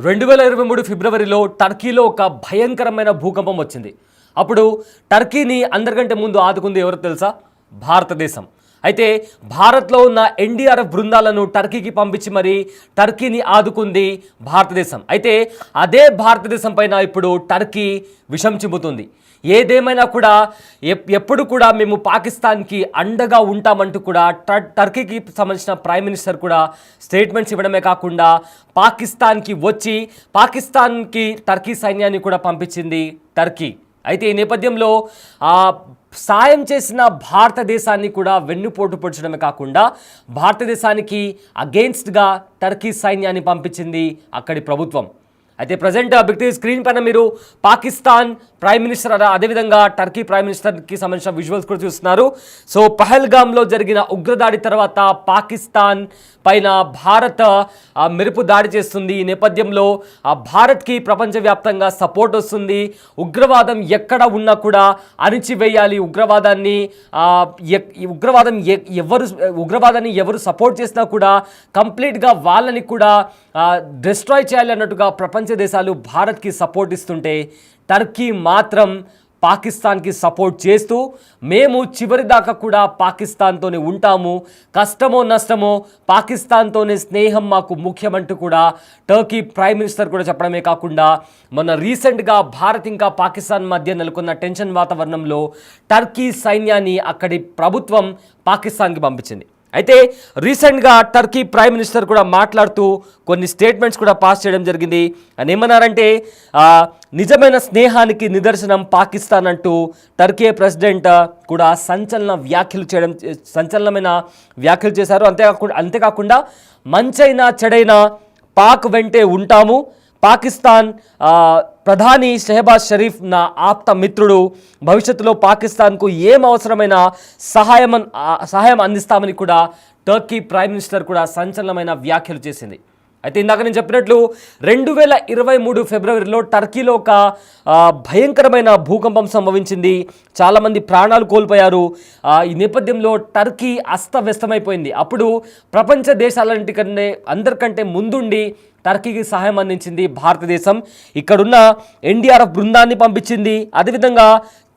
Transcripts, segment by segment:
2023 ఫిబ్రవరిలో టర్కీలో ఒక భయంకరమైన భూకంపం వచ్చింది. అప్పుడు టర్కీని అందరికంటే ముందు ఆదుకుంది ఎవరో తెలుసా? భారతదేశం. అయితే భారత్లో ఉన్న ఎన్డీఆర్ఎఫ్ బృందాలను టర్కీకి పంపించి మరి టర్కీని ఆదుకుంది భారతదేశం. అయితే అదే భారతదేశం పైన ఇప్పుడు టర్కీ విషం చిమ్ముతుంది. ఏదేమైనా కూడా ఎప్పుడు కూడా మేము పాకిస్తాన్కి అండగా ఉంటామంటూ కూడా టర్కీకి సంబంధించిన ప్రైమ్ మినిస్టర్ కూడా స్టేట్మెంట్స్ ఇవ్వడమే కాకుండా పాకిస్తాన్కి వచ్చి పాకిస్తాన్కి టర్కీ సైన్యాన్ని కూడా పంపించింది టర్కీ. అయితే ఈ నేపథ్యంలో సాయం చేసిన భారతదేశాన్ని కూడా వెన్నుపోటు పొడిచడమే కాకుండా భారతదేశానికి అగెయిన్స్ట్గా టర్కీ సైన్యాన్ని పంపించింది అక్కడి ప్రభుత్వం. అయితే ప్రజెంట్ బిగ్ స్క్రీన్ పైన మీరు పాకిస్తాన్ ప్రైమ్ మినిస్టర్ అదేవిధంగా టర్కీ ప్రైమ్ మినిస్టర్కి సంబంధించిన విజువల్స్ కూడా చూస్తున్నారు. సో పహల్గామ్లో జరిగిన ఉగ్రదాడి తర్వాత పాకిస్తాన్ పైన భారత్ మెరుపు దాడి చేస్తుంది. ఈ నేపథ్యంలో భారత్కి ప్రపంచవ్యాప్తంగా సపోర్ట్ వస్తుంది. ఉగ్రవాదం ఎక్కడ ఉన్నా కూడా అణిచివేయాలి. ఉగ్రవాదాన్ని ఎవరు సపోర్ట్ చేసినా కూడా కంప్లీట్గా వాళ్ళని కూడా డిస్ట్రాయ్ చేయాలి అన్నట్టుగా ప్రపంచ దేశాలు భారత్కి సపోర్ట్ ఇస్తుంటే టర్కీ మాత్రం పాకిస్తాన్కి సపోర్ట్ చేస్తూ మేము చివరి దాకా కూడా పాకిస్తాన్తోనే ఉంటాము, కష్టమో నష్టమో పాకిస్తాన్తోనే స్నేహం మాకు ముఖ్యమంటూ కూడా టర్కీ ప్రైమ్ మినిస్టర్ కూడా చెప్పడమే కాకుండా మొన్న రీసెంట్గా భారత్ ఇంకా పాకిస్తాన్ మధ్య నెలకొన్న టెన్షన్ వాతావరణంలో టర్కీ సైన్యాన్ని అక్కడి ప్రభుత్వం పాకిస్తాన్కి పంపించింది. అయితే రీసెంట్గా టర్కీ ప్రైమ్ మినిస్టర్ కూడా మాట్లాడుతూ కొన్ని స్టేట్మెంట్స్ కూడా పాస్ చేయడం జరిగింది. అని ఏమన్నారంటే నిజమైన స్నేహానికి నిదర్శనం పాకిస్తాన్ అంటూ టర్కీ ప్రెసిడెంట్ కూడా సంచలనమైన వ్యాఖ్యలు చేశారు. అంతేకాకుండా మంచైనా చెడైనా పాక్ వెంటే ఉంటాము, పాకిస్తాన్ ప్రధాని షెహబాజ్ షరీఫ్ నా ఆప్త మిత్రుడు, భవిష్యత్తులో పాకిస్తాన్కు ఏం అవసరమైన సహాయం అందిస్తామని కూడా టర్కీ ప్రైమ్ మినిస్టర్ కూడా సంచలనమైన వ్యాఖ్యలు చేసింది. అయితే ఇందాక నేను చెప్పినట్లు 2023 ఫిబ్రవరిలో టర్కీలో ఒక భయంకరమైన భూకంపం సంభవించింది. చాలామంది ప్రాణాలు కోల్పోయారు. ఈ నేపథ్యంలో టర్కీ అస్తవ్యస్తమైపోయింది. అప్పుడు ప్రపంచ అందరికంటే ముందుండి టర్కీకి సహాయం అందించింది భారతదేశం. ఇక్కడున్న ఎన్డీఆర్ఎఫ్ బృందాన్ని పంపించింది. అదేవిధంగా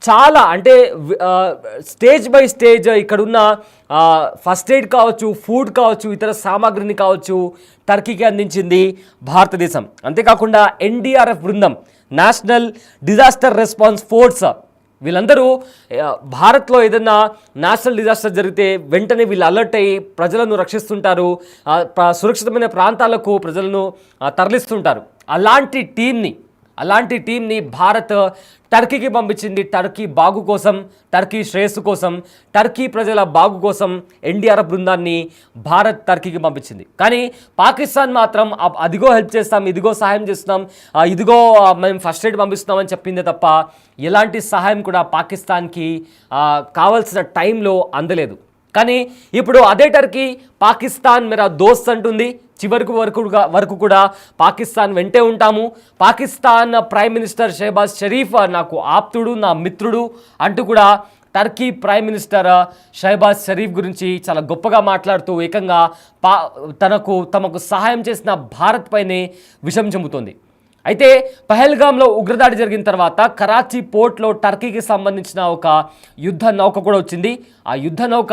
చాలా అంటే స్టేజ్ బై స్టేజ్ ఇక్కడున్న ఫస్ట్ ఎయిడ్ కావచ్చు, ఫుడ్ కావచ్చు, ఇతర సామాగ్రిని కావచ్చు టర్కీకి అందించింది భారతదేశం. అంతేకాకుండా ఎన్డీఆర్ఎఫ్ బృందం, నేషనల్ డిజాస్టర్ రెస్పాన్స్ ఫోర్స్, వీళ్ళందరూ భారత్లో ఏదైనా నేషనల్ డిజాస్టర్ జరిగితే వెంటనే వీళ్ళు అలర్ట్ అయ్యి ప్రజలను రక్షిస్తుంటారు, సురక్షితమైన ప్రాంతాలకు ప్రజలను తరలిస్తుంటారు. అలాంటి టీంని భారత్ టర్కీకి పంపించింది. టర్కీ బాగు కోసం, టర్కీ శ్రేయస్సు కోసం, టర్కీ ప్రజల బాగు కోసం ఎన్డీఆర్ఎఫ్ బృందాన్ని భారత్ టర్కీకి పంపించింది. కానీ పాకిస్తాన్ మాత్రం అదిగో హెల్ప్ చేస్తాం, ఇదిగో సహాయం చేస్తున్నాం, ఇదిగో మేము ఫస్ట్ ఎయిడ్ పంపిస్తున్నామని చెప్పిందే తప్ప ఎలాంటి సహాయం కూడా పాకిస్తాన్కి కావాల్సిన టైంలో అందలేదు. కానీ ఇప్పుడు అదే టర్కీ పాకిస్తాన్ మేరా దోస్త్ అంటుంది. చివరికి వరకు కూడా పాకిస్తాన్ వెంటే ఉంటాము, పాకిస్తాన్ ప్రైమ్ మినిస్టర్ షెహబాజ్ షరీఫ్ నాకు ఆప్తుడు, నా మిత్రుడు అంటూ కూడా Turkey prime minister Shehbaz Sharif గురించి చాలా గొప్పగా మాట్లాడుతూ ఏకంగా తమకు సహాయం చేసిన భారత్ పైనే విషం చెందుతోంది. అయితే పహల్గామ్లో ఉగ్రదాడి జరిగిన తర్వాత కరాచీ పోర్ట్లో టర్కీకి సంబంధించిన ఒక యుద్ధ నౌక కూడా వచ్చింది. ఆ యుద్ధ నౌక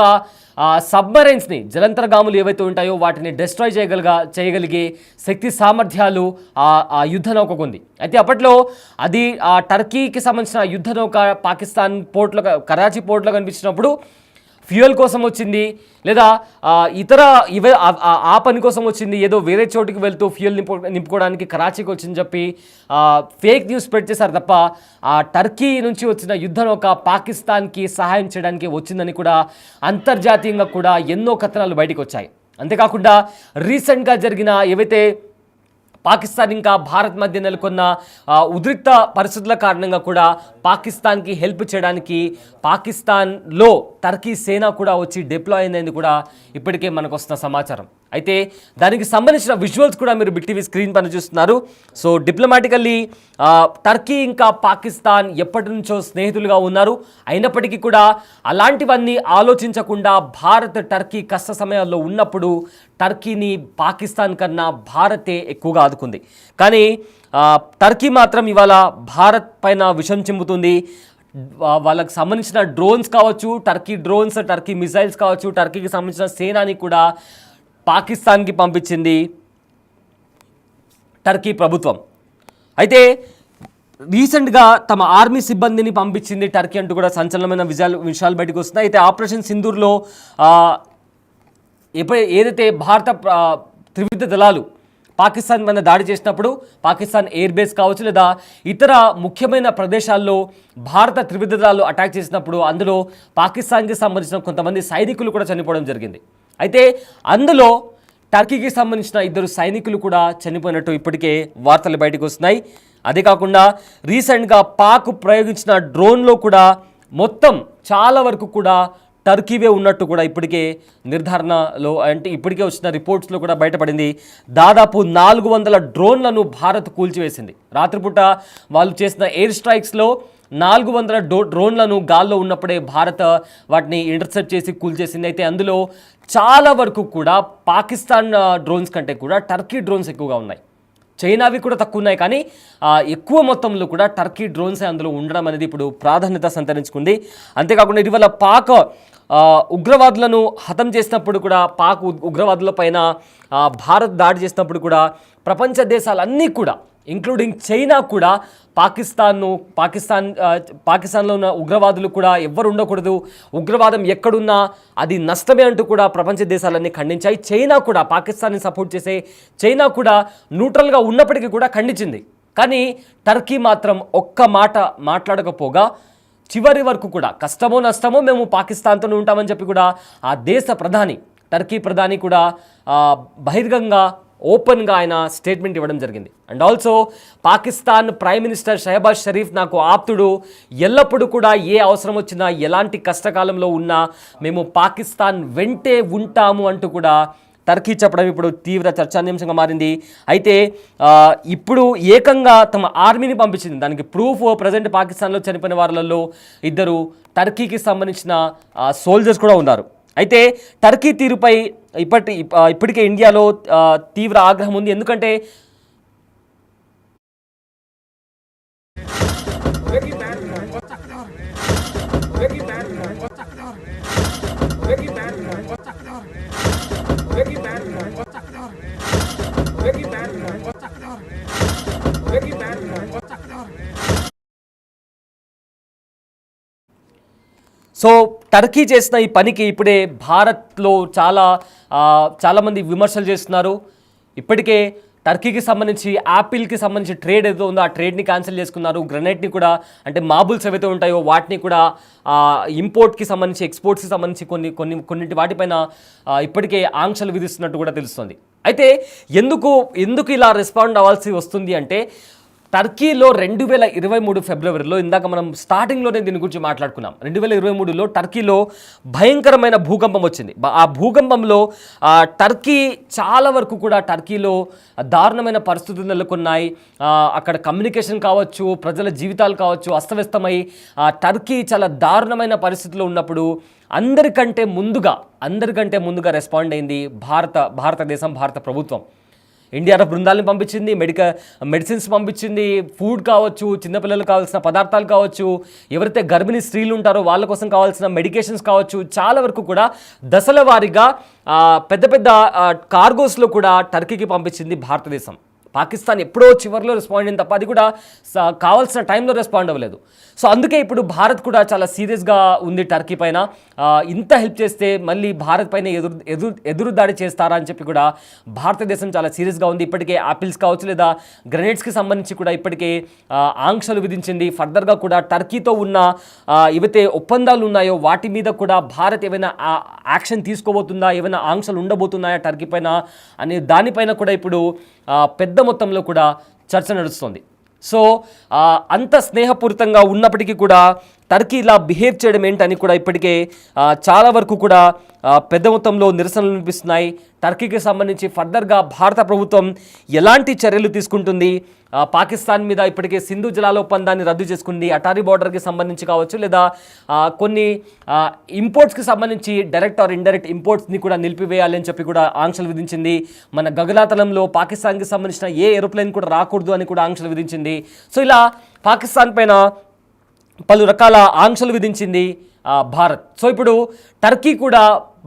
సబ్మరైన్స్ని, జలంతర్గాములు ఏవైతే ఉంటాయో వాటిని డిస్ట్రాయ్ చేయగలిగే శక్తి సామర్థ్యాలు ఆ యుద్ధ నౌకకు ఉంది. అయితే అప్పట్లో అది టర్కీకి సంబంధించిన యుద్ధ నౌక పాకిస్తాన్ కరాచీ పోర్ట్లో కనిపించినప్పుడు ఫ్యూయల్ కోసం వచ్చింది, లేదా ఇతర ఆ పని కోసం వచ్చింది, ఏదో వేరే చోటుకి వెళ్తూ ఫ్యూయల్ నింపుకోవడానికి కరాచీకి వచ్చిందని చెప్పి ఫేక్ న్యూస్ స్ప్రెడ్ చేశారు తప్ప ఆ టర్కీ నుంచి వచ్చిన యుద్ధ నౌక పాకిస్తాన్కి సహాయం చేయడానికి వచ్చిందని కూడా అంతర్జాతీయంగా కూడా ఎన్నో కథనాలు బయటకు వచ్చాయి. అంతేకాకుండా రీసెంట్గా జరిగిన ఏవైతే పాకిస్తాన్ ఇంకా భారత్ మధ్య నెలకొన్న ఉద్రిక్త పరిస్థితుల కారణంగా కూడా పాకిస్తాన్కి హెల్ప్ చేయడానికి పాకిస్తాన్లో టర్కీ సేన కూడా వచ్చి డిప్లాయ్ అయిందని కూడా ఇప్పటికే మనకు వస్తున్న సమాచారం. అయితే దానికి సంబంధించిన విజువల్స్ కూడా మీరు బిగ్ టీవీ స్క్రీన్ పైన చూస్తున్నారు. సో డిప్లొమాటికల్లీ టర్కీ ఇంకా పాకిస్తాన్ ఎప్పటి నుంచో స్నేహితులుగా ఉన్నారు. అయినప్పటికీ కూడా అలాంటివన్నీ ఆలోచించకుండా భారత్ టర్కీ కష్ట సమయాల్లో ఉన్నప్పుడు టర్కీని పాకిస్తాన్ కన్నా భారతే ఎక్కువగా ఆదుకుంది. కానీ టర్కీ మాత్రం ఇవాళ భారత్ పైన విషం చిమ్ముతుంది. వాళ్ళకి సంబంధించిన డ్రోన్స్ కావచ్చు, టర్కీ డ్రోన్స్, టర్కీ మిసైల్స్ కావచ్చు, టర్కీకి సంబంధించిన సేనాని కూడా పాకిస్తాన్కి పంపించింది టర్కీ ప్రభుత్వం. అయితే రీసెంట్గా తమ ఆర్మీ సిబ్బందిని పంపించింది టర్కీ అంటూ కూడా సంచలనమైన విషయాలు బయటకు వస్తున్నాయి. అయితే ఆపరేషన్ సింధూర్లో ఏదైతే భారత త్రివిధ దళాలు పాకిస్తాన్ మీద దాడి చేసినప్పుడు పాకిస్తాన్ ఎయిర్ బేస్ కావచ్చు లేదా ఇతర ముఖ్యమైన ప్రదేశాల్లో భారత త్రివిధ దళాలు అటాక్ చేసినప్పుడు అందులో పాకిస్తాన్కి సంబంధించిన కొంతమంది సైనికులు కూడా చనిపోవడం జరిగింది. అయితే అందులో టర్కీకి సంబంధించిన 2 సైనికులు కూడా చనిపోయినట్టు ఇప్పటికే వార్తలు బయటకు వస్తున్నాయి. అదే కాకుండా రీసెంట్గా పాక్ ప్రయోగించిన డ్రోన్లో కూడా మొత్తం చాలా వరకు కూడా టర్కీవే ఉన్నట్టు కూడా ఇప్పటికే నిర్ధారణలో అంటే ఇప్పటికే వచ్చిన రిపోర్ట్స్లో కూడా బయటపడింది. దాదాపు 400 డ్రోన్లను భారత్ కూల్చివేసింది. రాత్రిపూట వాళ్ళు చేసిన ఎయిర్ స్ట్రైక్స్లో 400 డ్రోన్లను గాల్లో ఉన్నప్పుడే భారత్ వాటిని ఇంటర్సెప్ట్ చేసి కూల్చేసింది. అయితే అందులో చాలా వరకు కూడా పాకిస్తాన్ డ్రోన్స్ కంటే కూడా టర్కీ డ్రోన్స్ ఎక్కువగా ఉన్నాయి. చైనావి కూడా తక్కువ ఉన్నాయి, కానీ ఎక్కువ మొత్తంలో కూడా టర్కీ డ్రోన్స్ అందులో ఉండడం అనేది ఇప్పుడు ప్రాధాన్యత సంతరించుకుంది. అంతేకాకుండా ఇటీవల పాక్ ఉగ్రవాదులను హతం చేసినప్పుడు కూడా, పాక్ ఉగ్రవాదుల పైన భారత్ దాడి చేసినప్పుడు కూడా ప్రపంచ దేశాలన్నీ కూడా ఇంక్లూడింగ్ చైనా కూడా పాకిస్తాన్లో ఉన్న ఉగ్రవాదులు కూడా ఎవ్వరు ఉండకూడదు, ఉగ్రవాదం ఎక్కడున్నా అది నష్టమే అంటూ కూడా ప్రపంచ దేశాలన్నీ ఖండించాయి. చైనా కూడా పాకిస్తాన్ని సపోర్ట్ చేసే చైనా కూడా న్యూట్రల్గా ఉన్నప్పటికీ కూడా ఖండించింది. కానీ టర్కీ మాత్రం ఒక్క మాట మాట్లాడకపోగా చివరి వరకు కూడా కష్టమో నష్టమో మేము పాకిస్తాన్తోనే ఉంటామని చెప్పి కూడా ఆ దేశ ప్రధాని, టర్కీ ప్రధాని కూడా బహిర్గంగా ఓపెన్గా ఆయన స్టేట్మెంట్ ఇవ్వడం జరిగింది. And also Pakistan prime minister Shehbaz Sharif నాకు ఆప్తుడు, ఎల్లప్పుడూ కూడా ఏ అవసరం వచ్చినా ఎలాంటి కష్టకాలంలో ఉన్నా మేము పాకిస్తాన్ వెంటే ఉంటాము అంటూ కూడా టర్కీ చెప్పడం ఇప్పుడు తీవ్ర చర్చానీయాంశంగా మారింది. అయితే ఇప్పుడు ఏకంగా తమ ఆర్మీని పంపించింది. దానికి ప్రూఫ్ ప్రజెంట్ పాకిస్తాన్లో చనిపోయిన వారిలో 2 టర్కీకి సంబంధించిన సోల్జర్స్ కూడా ఉన్నారు. అయితే టర్కీ తీరుపై ఇప్పటికే ఇండియాలో తీవ్ర ఆగ్రహం ఉంది. ఎందుకంటే సో టర్కీ చేసిన ఈ పనికి ఇప్పుడే భారత్లో చాలామంది విమర్శలు చేస్తున్నారు. ఇప్పటికే టర్కీకి సంబంధించి యాపిల్కి సంబంధించి ట్రేడ్ ఏదో ఉందో ఆ ట్రేడ్ని క్యాన్సిల్ చేసుకున్నారు. గ్రనైట్ని కూడా, అంటే మార్బుల్స్ ఏవైతే ఉంటాయో వాటిని కూడా ఇంపోర్ట్కి సంబంధించి, ఎక్స్పోర్ట్స్కి సంబంధించి కొన్నింటి వాటిపైన ఇప్పటికే ఆంక్షలు విధిస్తున్నట్టు కూడా తెలుస్తుంది. అయితే ఎందుకు ఇలా రెస్పాండ్ అవ్వాల్సి వస్తుంది అంటే, టర్కీలో 2023 ఫిబ్రవరిలో, ఇందాక మనం స్టార్టింగ్లోనే దీని గురించి మాట్లాడుకున్నాం, 2023లో టర్కీలో భయంకరమైన భూకంపం వచ్చింది. ఆ భూకంపంలో టర్కీ చాలా వరకు కూడా టర్కీలో దారుణమైన పరిస్థితులు నెలకొన్నాయి. అక్కడ కమ్యూనికేషన్ కావచ్చు, ప్రజల జీవితాలు కావచ్చు అస్తవ్యస్తమై టర్కీ చాలా దారుణమైన పరిస్థితిలో ఉన్నప్పుడు అందరికంటే ముందుగా రెస్పాండ్ అయింది భారతదేశం, భారత ప్రభుత్వం. ఎన్డీఆర్ఎఫ్ బృందాలను పంపించింది, మెడిసిన్స్ పంపించింది, ఫుడ్ కావచ్చు, చిన్నపిల్లలకు కావాల్సిన పదార్థాలు కావచ్చు, ఎవరైతే గర్భిణీ స్త్రీలు ఉంటారో వాళ్ళ కోసం కావాల్సిన మెడికేషన్స్ కావచ్చు, చాలా వరకు కూడా దశల వారీగా పెద్ద పెద్ద కార్గోస్లో కూడా టర్కీకి పంపించింది భారతదేశం. పాకిస్తాన్ ఎప్పుడో చివరిలో రెస్పాండ్ అయింది తప్ప అది కూడా కావాల్సిన టైంలో రెస్పాండ్ అవ్వలేదు. సో అందుకే ఇప్పుడు భారత్ కూడా చాలా సీరియస్గా ఉంది టర్కీ పైన. ఇంత హెల్ప్ చేస్తే మళ్ళీ భారత్ పైన ఎదురు దాడి చేస్తారా అని చెప్పి కూడా భారతదేశం చాలా సీరియస్గా ఉంది. ఇప్పటికే యాపిల్స్ కావచ్చు లేదా గ్రెనేడ్స్కి సంబంధించి కూడా ఇప్పటికే ఆంక్షలు విధించింది. ఫర్దర్గా కూడా టర్కీతో ఉన్న ఏవైతే ఒప్పందాలు ఉన్నాయో వాటి మీద కూడా భారత్ ఏమైనా యాక్షన్ తీసుకోబోతుందా, ఏమైనా ఆంక్షలు ఉండబోతున్నాయా టర్కీ పైన అనే దానిపైన కూడా ఇప్పుడు పెద్ద మొత్తంలో కూడా చర్చ నడుస్తుంది. సో అంత స్నేహపూరితంగా ఉన్నప్పటికీ కూడా టర్కీ ఇలా బిహేవ్ చేయడం ఏంటని కూడా ఇప్పటికే చాలా వరకు కూడా పెద్ద మొత్తంలో నిరసనలు వినిపిస్తున్నాయి. టర్కీకి సంబంధించి ఫర్దర్గా భారత ప్రభుత్వం ఎలాంటి చర్యలు తీసుకుంటుంది, పాకిస్తాన్ మీద ఇప్పటికే సింధు జలాల ఒప్పందాన్ని రద్దు చేసుకుంది, అటారీ బార్డర్కి సంబంధించి కావచ్చు, లేదా కొన్ని ఇంపోర్ట్స్కి సంబంధించి డైరెక్ట్ ఆర్ ఇండైరెక్ట్ ఇంపోర్ట్స్ని కూడా నిలిపివేయాలని చెప్పి కూడా ఆంక్షలు విధించింది. మన గగనతలంలో పాకిస్తాన్కి సంబంధించిన ఏ ఏరోప్లేన్ కూడా రాకూడదు అని కూడా ఆంక్షలు విధించింది. సో ఇలా పాకిస్తాన్ పైన పలు రకాల ఆంక్షలు విధించింది భారత్. సో ఇప్పుడు టర్కీ కూడా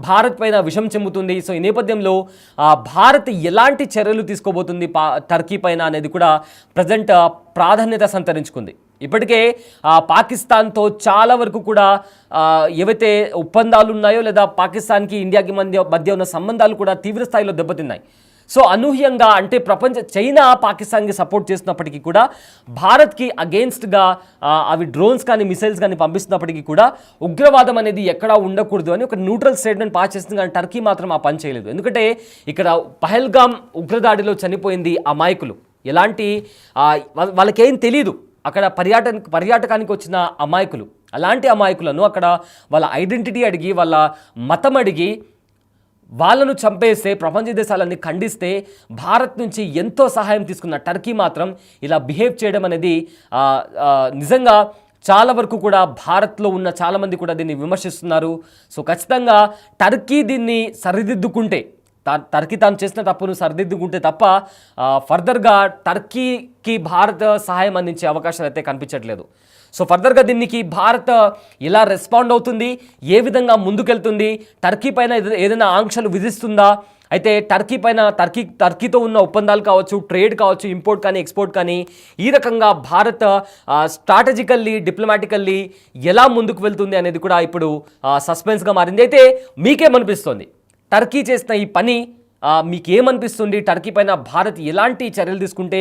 భారత్ పైన విషం చెందుతుంది. సో ఈ నేపథ్యంలో భారత్ ఎలాంటి చర్యలు తీసుకోబోతుంది టర్కీ పైన అనేది కూడా ప్రజెంట్ ప్రాధాన్యత సంతరించుకుంది. ఇప్పటికే పాకిస్తాన్తో చాలా వరకు కూడా ఏవైతే ఒప్పందాలు ఉన్నాయో లేదా పాకిస్తాన్కి ఇండియాకి మధ్య ఉన్న సంబంధాలు కూడా తీవ్ర స్థాయిలో దెబ్బతిన్నాయి. సో అనూహ్యంగా అంటే చైనా పాకిస్తాన్కి సపోర్ట్ చేస్తున్నప్పటికీ కూడా భారత్కి అగెయిన్స్ట్గా అవి డ్రోన్స్ కానీ మిసైల్స్ కానీ పంపిస్తున్నప్పటికీ కూడా ఉగ్రవాదం అనేది ఎక్కడా ఉండకూడదు అని ఒక న్యూట్రల్ స్టేట్మెంట్ పాస్ చేస్తుంది. కానీ టర్కీ మాత్రం ఆ పని చేయలేదు. ఎందుకంటే ఇక్కడ పహల్గామ్ ఉగ్రదాడిలో చనిపోయింది అమాయకులు. ఎలాంటి వాళ్ళకేం తెలియదు, అక్కడ పర్యాటకానికి వచ్చిన అమాయకులు. అలాంటి అమాయకులను అక్కడ వాళ్ళ ఐడెంటిటీ అడిగి వాళ్ళ మతం అడిగి వాళ్ళను చంపేస్తే ప్రపంచ దేశాలన్నీ ఖండిస్తే భారత్ నుంచి ఎంతో సహాయం తీసుకున్న టర్కీ మాత్రం ఇలా బిహేవ్ చేయడం అనేది నిజంగా చాలా వరకు కూడా భారత్లో ఉన్న చాలామంది కూడా దీన్ని విమర్శిస్తున్నారు. సో ఖచ్చితంగా టర్కీ దీన్ని సరిదిద్దుకుంటే, టర్కీ తాను చేసిన తప్పును సరిదిద్దుకుంటే తప్ప ఫర్దర్గా టర్కీకి భారత్ సహాయం అందించే అవకాశాలు అయితే కనిపించట్లేదు. సో ఫర్దర్గా దీనికి భారత్ ఎలా రెస్పాండ్ అవుతుంది, ఏ విధంగా ముందుకెళ్తుంది, టర్కీ పైన ఏదైనా ఆంక్షలు విధిస్తుందా, అయితే టర్కీతో ఉన్న ఒప్పందాలు కావచ్చు, ట్రేడ్ కావచ్చు, ఇంపోర్ట్ కానీ ఎక్స్పోర్ట్ కానీ ఈ రకంగా భారత్ స్ట్రాటజికల్లీ డిప్లొమాటికల్లీ ఎలా ముందుకు వెళ్తుంది అనేది కూడా ఇప్పుడు సస్పెన్స్గా మారింది. అయితే మీకేమనిపిస్తుంది టర్కీ చేసిన ఈ పని? మీకేమనిపిస్తుంది? టర్కీ పైన భారత్ ఎలాంటి చర్యలు తీసుకుంటే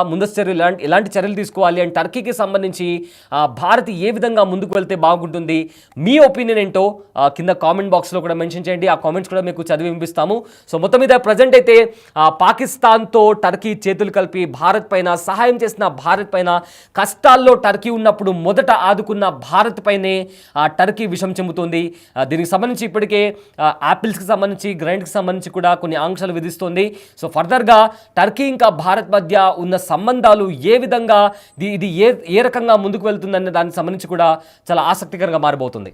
ముందస్తు చర్యలు ఎలాంటి చర్యలు తీసుకోవాలి అండ్ టర్కీకి సంబంధించి భారత్ ఏ విధంగా ముందుకు వెళ్తే బాగుంటుంది? మీ ఒపీనియన్ ఏంటో కింద కామెంట్ బాక్స్లో కూడా మెన్షన్ చేయండి. ఆ కామెంట్స్ కూడా మీకు చదివి వినిపిస్తాము. సో మొత్తం మీద ప్రజెంట్ అయితే పాకిస్తాన్తో టర్కీ చేతులు కలిపి భారత్ పైన సహాయం చేసిన భారత్ పైన, కష్టాల్లో టర్కీ ఉన్నప్పుడు మొదట ఆదుకున్న భారత్ పైనే టర్కీ విషం చెందుతుంది. దీనికి సంబంధించి ఇప్పటికే యాపిల్స్కి సంబంధించి, గ్రైండ్కి సంబంధించి కూడా కొన్ని ఆంక్షలు విధిస్తోంది. సో ఫర్దర్గా టర్కీ ఇంకా భారత్ మధ్య ఉన్న సంబంధాలు ఏ విధంగా ఇది ఏ రకంగా ముందుకు వెళ్తుందనే దానికి సంబంధించి కూడా చాలా ఆసక్తికరంగా మారబోతుంది.